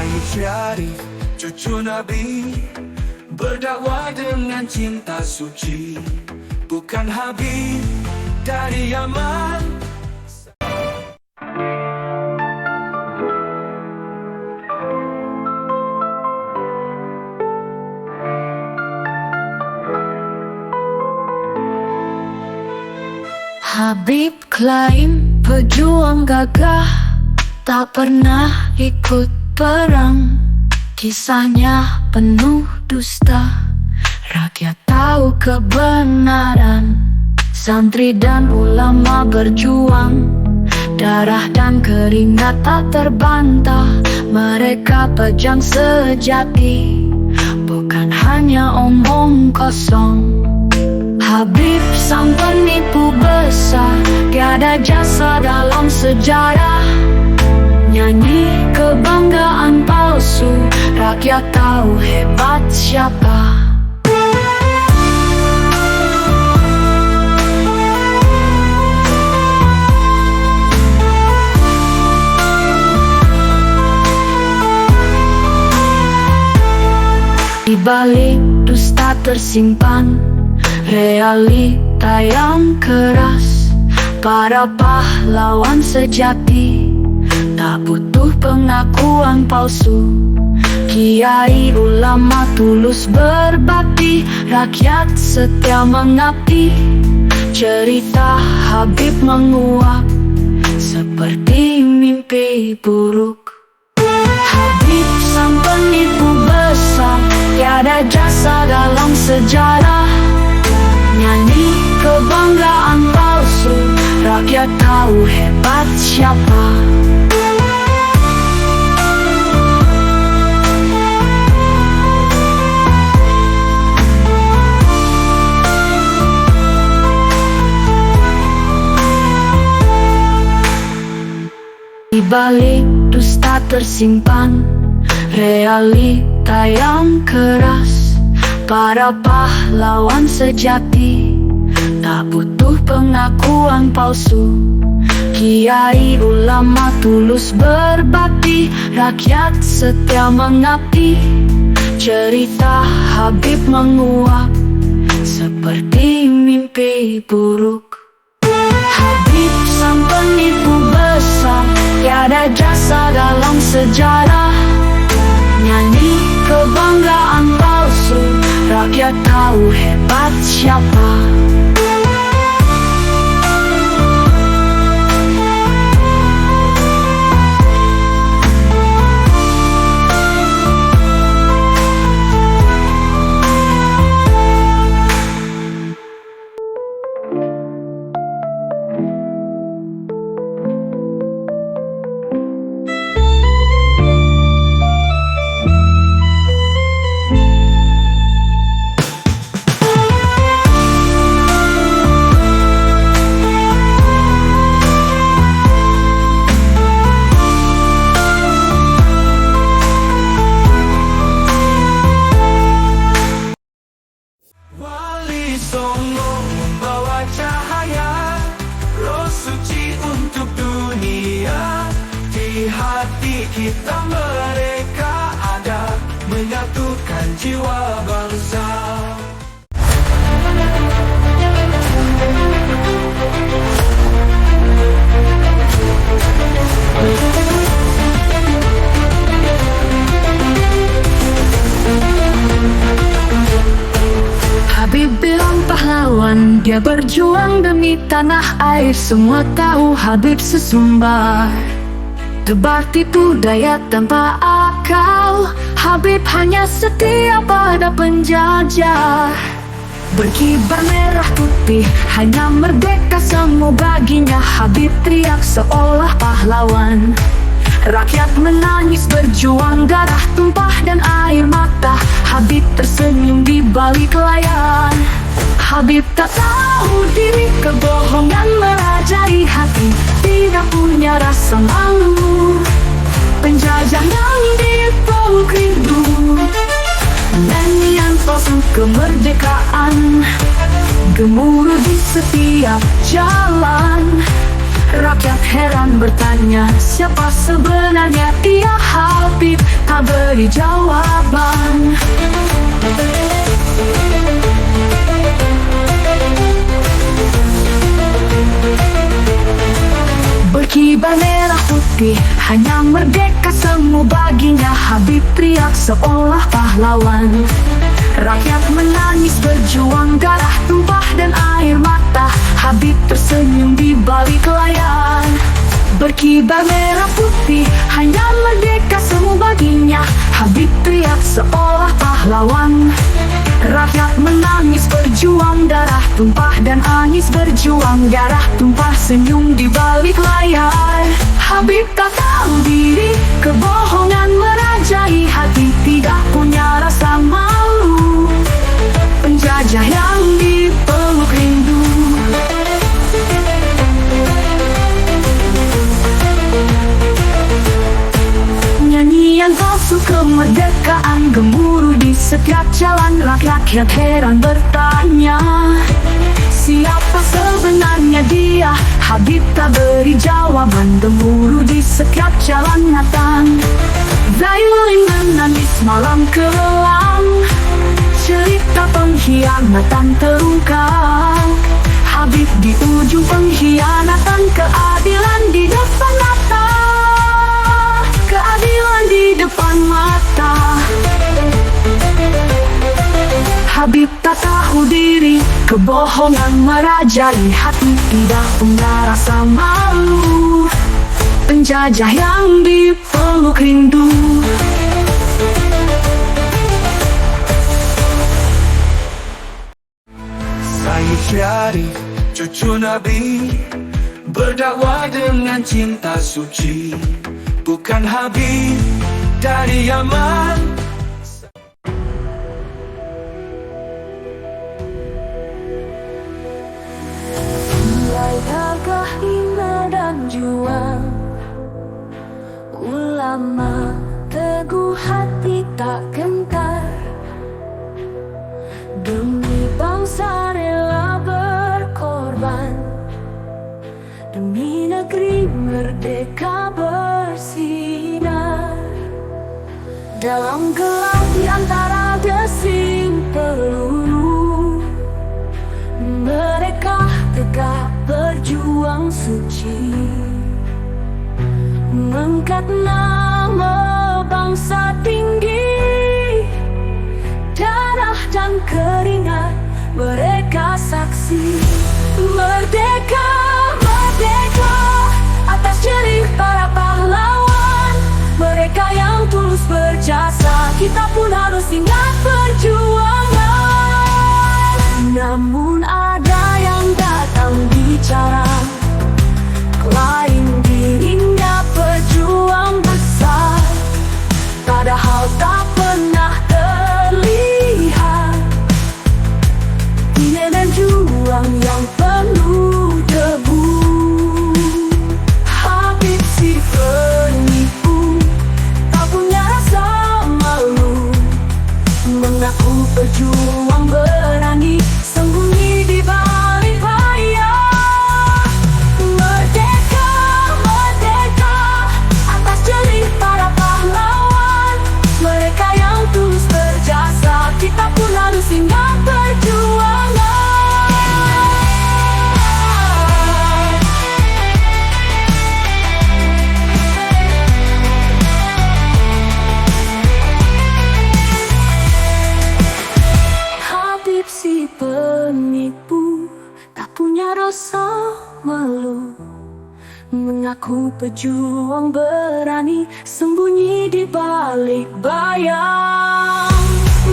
Said Syarif, cucu Nabi, berdakwah dengan cinta suci. Bukan Habib dari Yaman. Habib klaim pejuang gagah, tak pernah ikut perang. Kisahnya penuh dusta, rakyat tahu kebenaran. Santri dan ulama berjuang, darah dan keringat tak terbantah. Mereka pejang sejati, bukan hanya omong kosong. Habib sang penipu besar, tiada jasa dalam sejarah. Nyanyi kebanggaan palsu, rakyat tahu hebat siapa. Di balik dusta tersimpan realita yang keras. Para pahlawan sejati tak butuh pengakuan palsu. Kiai ulama tulus berbakti, rakyat setia mengabdi. Cerita Habib menguap seperti mimpi buruk. Habib sang penipu besar, tiada jasa dalam sejarah. Nyanyi kebanggaan palsu, rakyat tahu hebat siapa. Di balik dusta tersimpan realita yang keras. Para pahlawan sejati tak butuh pengakuan palsu. Kiai ulama tulus berbakti, rakyat setia mengabdi. Cerita Habib menguap seperti mimpi buruk. Habib sang penipu besar, tiada jasa dalam sejarah. Nyanyi kebanggaan palsu, rakyat tahu hebat siapa. Songo membawa cahaya, roh suci untuk dunia. Di hati kita mereka ada, menyatukan jiwa bangsa. Habib bilang pahlawan, dia berjuang demi tanah air. Semua tahu Habib sesumbar, tebar tipu daya tanpa akal. Habib hanya setia pada penjajah, berkibar merah putih, hanya merdeka semua baginya. Habib teriak seolah pahlawan, rakyat menangis berjuang, darah tumpah dan air mata. Habib tersenyum di balik layar. Habib tak tahu diri, kebohongan merajai hati. Tidak punya rasa malu, penjajah yang dipeluk rindu. Nyanyian palsu kemerdekaan gemuruh di setiap jalan. Rakyat heran bertanya, siapa sebenarnya dia Habib? Tak beri jawaban. Berkibar merah putih, hanya merdeka semua baginya. Habib teriak seolah pahlawan. Rakyat menangis berjuang, darah tumpah dan air mata. Habib tersenyum di balik layar. Berkibar merah putih, hanya merdeka semua baginya. Habib teriak seolah pahlawan. Rakyat menangis berjuang, darah tumpah dan angis berjuang. Darah tumpah, senyum di balik layar. Habib tak tahu diri, kebohongan merajai hati. Tidak punya rasa malu, penjajah yang dipeluk rindu. Nyanyian palsu kemerdekaan gemuruh di setiap jalan. Rakyat heran bertanya, siapa sebenarnya dia? Habib tak beri jawaban, gemuruh di setiap jalan Nathan. Violin menangis malam kelam, cerita pengkhianatan terungkap. Habib di ujung pengkhianatan, keadilan di depan mata. Keadilan di depan mata. Habib tak tahu diri, kebohongan merajai hati. Tidak punya rasa malu, penjajah yang dipeluk rindu. Said Syarif, cucu Nabi, berdakwah dengan cinta suci. Bukan Habib dari Yaman. Nilai harga iman dan juang, ulama teguh hati tak gentar. Demi bangsa rela berkorban, demi negeri merdeka bersinar. Dalam gelap di antara desing peluru, mereka tegak berjuang suci, mengangkat nama bangsa tinggi. Darah dan keringat mereka saksi. Merdeka, merdeka, atas jerih para pahlawan. Mereka yang tulus berjasa, kita pun harus ingat perjuangan. Namun ada yang datang bicara, klaim dirinya pejuang besar, padahal tak pernah terlihat di medan juang yang penuh debu. Habib si penipu, tak punya rasa malu, mengaku pejuang berani, sembunyi di balik bayang. Merdeka, merdeka, atas jerih para pahlawan. Mereka yang tulus berjasa, kita pun harus ingat perjuangan. Habib si penipu, tak punya rasa malu, mengaku pejuang berani, sembunyi di balik bayang.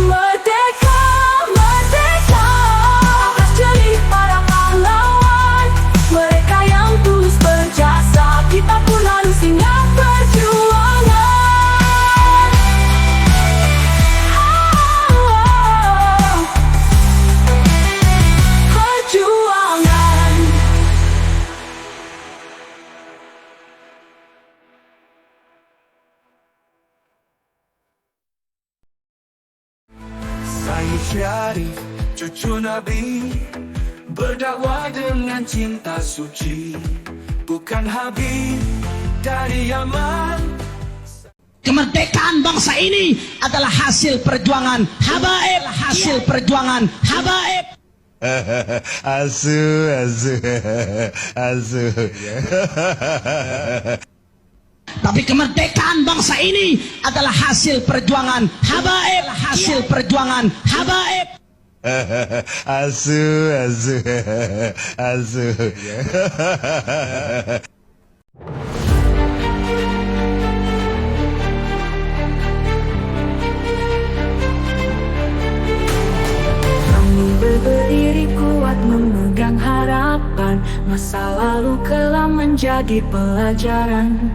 Merdeka, merdeka, atas jerih para pahlawan. Mereka yang tulus berjasa, kita pun harus ingat perjuangan. Perjuangan. Said Syarif, cucu Nabi, berdakwah dengan cinta suci. Bukan Habib dari Yaman. Kemerdekaan bangsa bangsa ini adalah hasil perjuangan habaib, hasil perjuangan habaib. Asu, asu, asu. Tapi kemerdekaan bangsa ini adalah hasil perjuangan habaib, hasil perjuangan habaib. Asu, asu, asu. Berdiri kuat memegang harapan, masa lalu kelam menjadi pelajaran.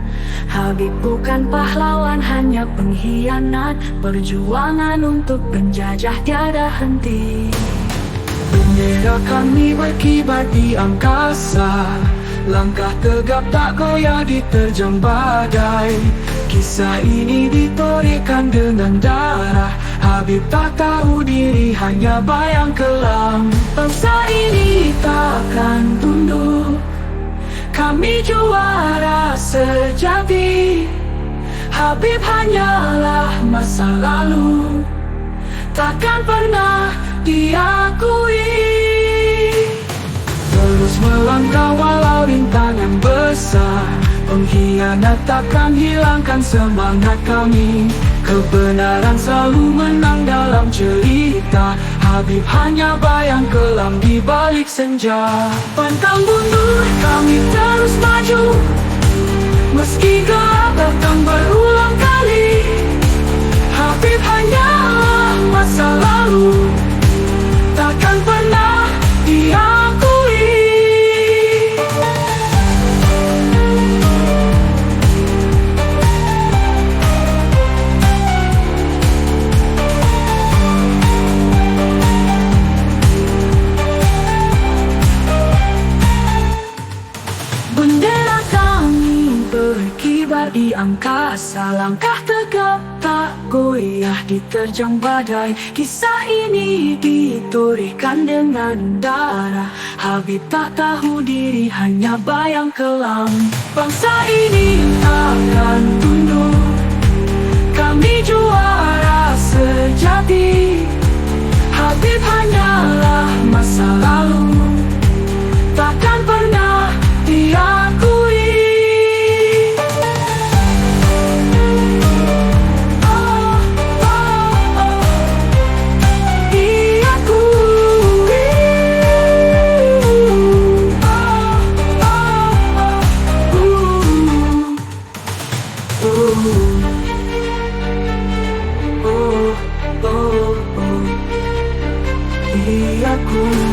Habib bukan pahlawan, hanya pengkhianat. Perjuangan untuk penjajah tiada henti. Bendera kami berkibar di angkasa, langkah tegap tak goyah diterjang badai. Kisah ini ditorehkan dengan darah. Habib tak tahu diri, hanya bayang kelam. Bangsa ini takkan tunduk, kami juara sejati. Habib hanyalah masa lalu, takkan pernah diakui. Terus melangkah walau rintangan besar, pengkhianat takkan hilangkan semangat kami. Kebenaran selalu menang dalam cerita. Habib hanya bayang kelam di balik senja. Pantang mundur, kami terus maju, meski gelap datang berulang kali. Habib hanyalah masa lalu, takkan pernah diakui. Bendera kami berkibar di angkasa, langkah tegap tak goyah diterjang badai. Kisah ini ditorehkan dengan darah. Habib tak tahu diri, hanya bayang kelam. Bangsa ini takkan tunduk, kami juara sejati. Habib hanyalah masa lalu, takkan pernah diakui. Oh, oh, oh, diakui. Diakui.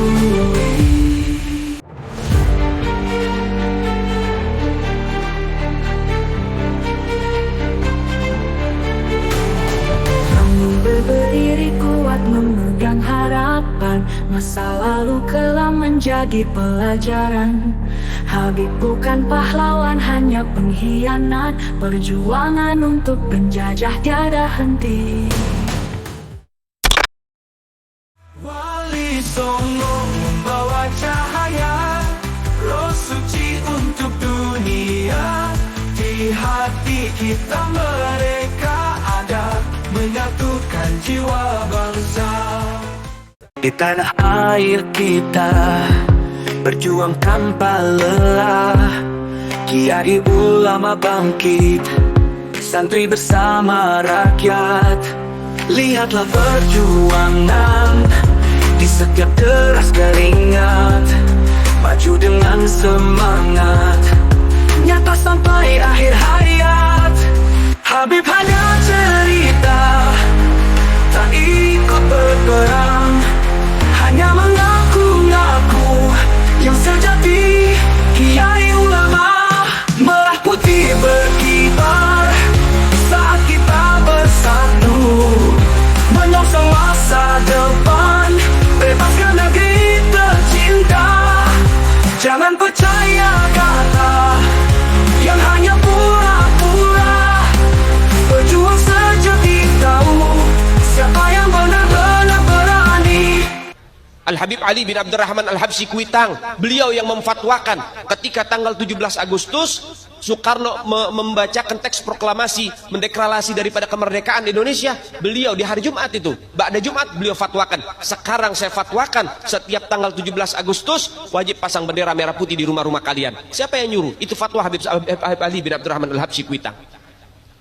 Berdiri kuat memegang harapan, masa lalu kelam menjadi pelajaran. Habib bukan pahlawan, hanya pengkhianat. Perjuangan untuk penjajah tiada henti. Wali Songo membawa cahaya, roh suci untuk dunia. Di hati kita mereka ada, menyatukan jiwa bangsa. Di tanah air kita berjuang tanpa lelah. Kiai ulama bangkit, santri bersama rakyat. Lihatlah perjuangan di setiap deras keringat, maju dengan semangat, nyata sampai akhir hayat. Habib hanya cerita, tak ikut berperang, hanya mengaku-ngaku yang sejati. Kiai ulama, merah putih berkibar saat kita bersatu, menyongsong masa depan, bebaskan negeri tercinta. Jangan percaya kata yang hanya pura-pura. Berjuang sejati, tahu siapa yang benar-benar berani. Al-Habib Ali bin Abdurrahman Al-Habsyi Kuitang, beliau yang memfatwakan ketika tanggal 17 Agustus Soekarno membacakan teks proklamasi, mendeklarasi daripada kemerdekaan Indonesia, beliau di hari Jumat itu, ba'da Jumat beliau fatwakan, sekarang saya fatwakan setiap tanggal 17 Agustus wajib pasang bendera merah putih di rumah-rumah kalian. Siapa yang nyuruh? Itu fatwa Habib Ali bin Abdurrahman Al-Habsyi Kuitang.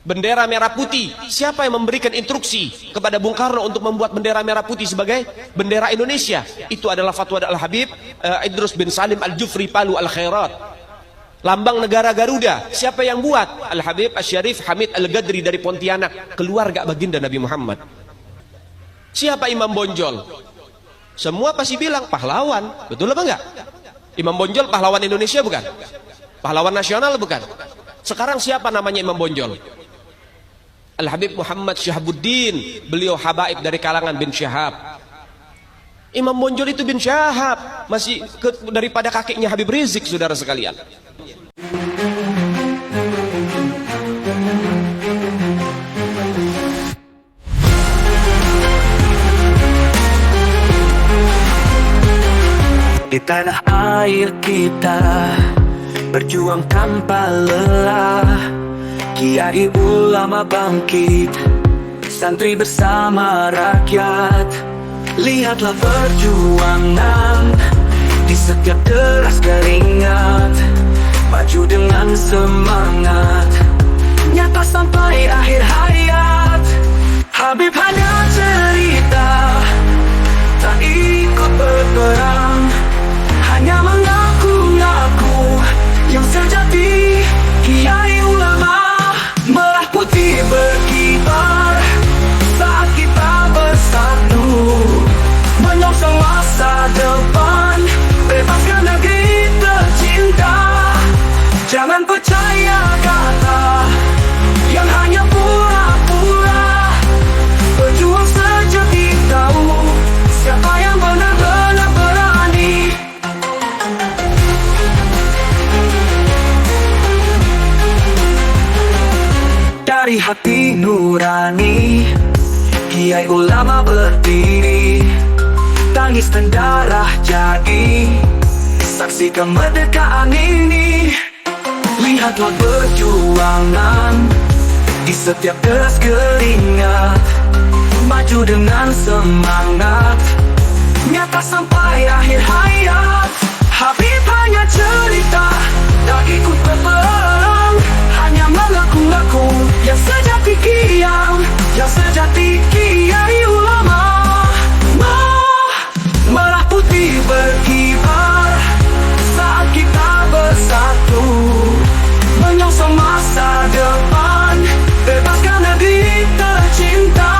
Bendera merah putih, siapa yang memberikan instruksi kepada Bung Karno untuk membuat bendera merah putih sebagai bendera Indonesia? Itu adalah fatwa Al-Habib Idrus bin Salim Al-Jufri Palu Al-Khairat. Lambang negara Garuda, siapa yang buat? Al-Habib Asy-Syarif Hamid Al-Gadri dari Pontianak, keluarga baginda Nabi Muhammad. Siapa Imam Bonjol? Semua pasti bilang pahlawan, betul apa enggak? Imam Bonjol pahlawan Indonesia bukan? Pahlawan nasional bukan? Sekarang siapa namanya Imam Bonjol? Al-Habib Muhammad Syahabuddin, beliau habaib dari kalangan bin Syahab. Imam Bonjol itu bin Syahab, masih daripada kakeknya Habib Rizik, saudara sekalian. Di tanah air kita berjuang tanpa lelah, kiai ulama bangkit, santri bersama rakyat. Lihatlah perjuangan di setiap deras keringat, maju dengan semangat, nyata sampai akhir hayat. Habib hanya cerita, tak ikut berperang, hanya mengaku-ngaku yang sejati. Kiai ulama, merah putih berkibar saat kita bersatu, menyongsong masa depan, bebaskan negeri tercinta. Jangan percaya kata yang hanya pura-pura, berjuang sejati tahu siapa yang benar-benar berani. Dari hati nurani, kiai ulama berdiri, tangis dan darah jadi saksi kemerdekaan ini. Lihatlah perjuangan di setiap deras keringat, maju dengan semangat, nyata sampai akhir hayat. Habib hanya cerita, tak ikut berperang, hanya mengaku-ngaku yang sejati yang sejati kiai ulama. Merah putih berkibar saat kita bersatu, menyongsong masa depan, bebaskan negeri tercinta.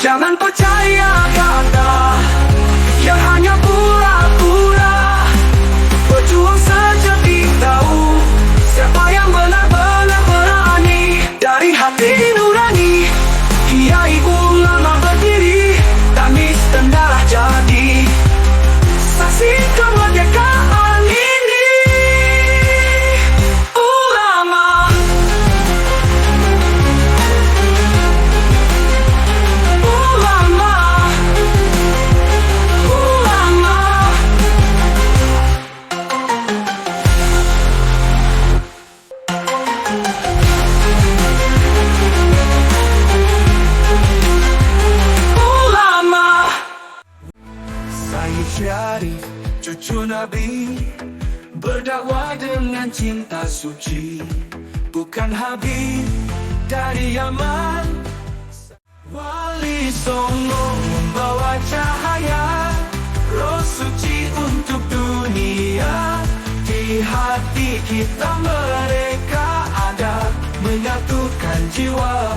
Jangan percaya kata yang hanya pura-pura, berjuang sejati tahu siapa yang benar-benar berani. Dari hati nurani, kiai ulama berdiri, tangis dan darah jadi saksi kemerdekaan ini. Ulama, ulama, ulama. Ulama. Sayyid Syarif, cucu Nabi, berdakwah dengan cinta suci, bukan Habib dari Yaman. Wali Songo membawa cahaya, roh suci untuk dunia. Di hati kita mereka ada, menyatukan jiwa.